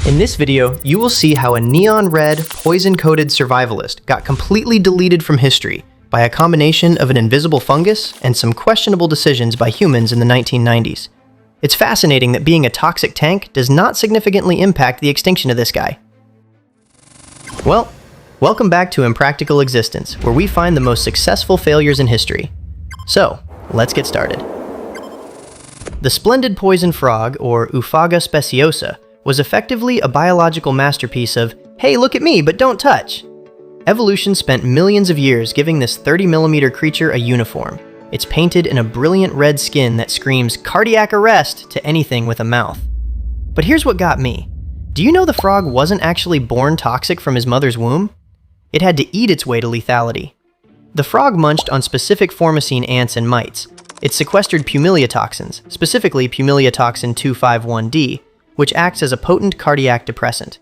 In this video, you will see how a neon red, poison-coated survivalist got completely deleted from history by a combination of an invisible fungus and some questionable decisions by humans in the 1990s. It's fascinating that being a toxic tank does not significantly impact the extinction of this guy. Well, welcome back to Impractical Existence, where we find the most successful failures in history. So, let's get started. The Splendid Poison Frog, or Ufaga speciosa, was effectively a biological masterpiece of, hey, look at me, but don't touch. Evolution spent millions of years giving this 30mm creature a uniform. It's painted in a brilliant red skin that screams cardiac arrest to anything with a mouth. But here's what got me. Do you know the frog wasn't actually born toxic from his mother's womb? It had to eat its way to lethality. The frog munched on specific formicine ants and mites. It sequestered Pumila toxins, specifically Pumila toxin 251D, which acts as a potent cardiac depressant.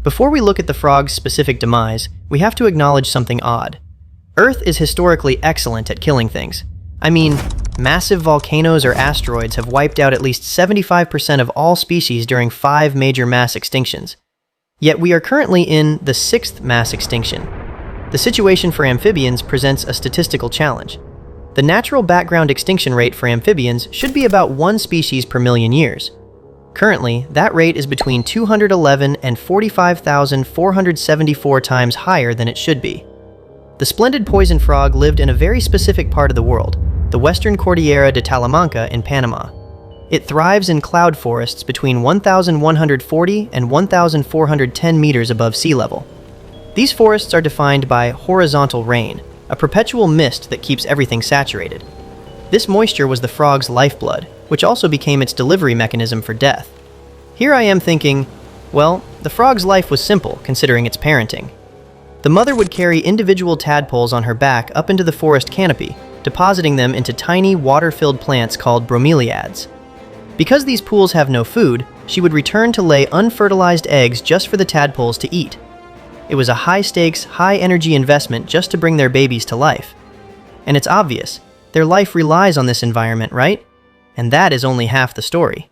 Before we look at the frog's specific demise, we have to acknowledge something odd. Earth is historically excellent at killing things. I mean, massive volcanoes or asteroids have wiped out at least 75% of all species during 5 major mass extinctions. Yet we are currently in the 6th mass extinction. The situation for amphibians presents a statistical challenge. The natural background extinction rate for amphibians should be about 1 species per million years. Currently, that rate is between 211 and 45,474 times higher than it should be. The splendid poison frog lived in a very specific part of the world, the western Cordillera de Talamanca in Panama. It thrives in cloud forests between 1,140 and 1,410 meters above sea level. These forests are defined by horizontal rain, a perpetual mist that keeps everything saturated. This moisture was the frog's lifeblood, which also became its delivery mechanism for death. Here I am thinking, well, the frog's life was simple, considering its parenting. The mother would carry individual tadpoles on her back up into the forest canopy, depositing them into tiny, water-filled plants called bromeliads. Because these pools have no food, she would return to lay unfertilized eggs just for the tadpoles to eat. It was a high-stakes, high-energy investment just to bring their babies to life. And it's obvious, their life relies on this environment, right? And that is only half the story.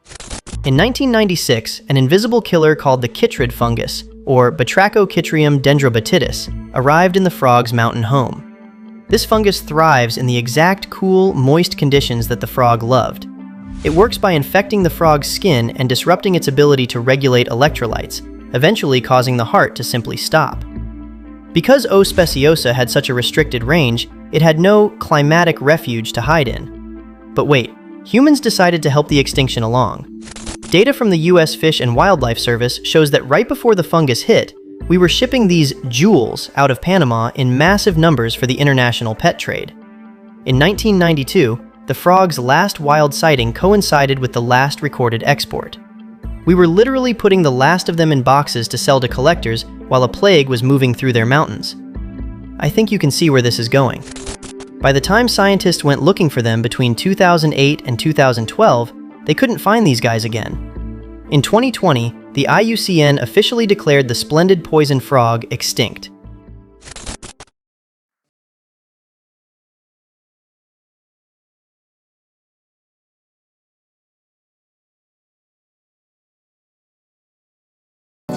In 1996, an invisible killer called the chytrid fungus, or Batrachochytrium dendrobatidis, arrived in the frog's mountain home. This fungus thrives in the exact cool, moist conditions that the frog loved. It works by infecting the frog's skin and disrupting its ability to regulate electrolytes, eventually causing the heart to simply stop. Because O. speciosa had such a restricted range, it had no climatic refuge to hide in. But wait, humans decided to help the extinction along. Data from the US Fish and Wildlife Service shows that right before the fungus hit, we were shipping these jewels out of Panama in massive numbers for the international pet trade. In 1992, the frog's last wild sighting coincided with the last recorded export. We were literally putting the last of them in boxes to sell to collectors while a plague was moving through their mountains. I think you can see where this is going. By the time scientists went looking for them between 2008 and 2012, they couldn't find these guys again. In 2020, the IUCN officially declared the splendid poison frog extinct.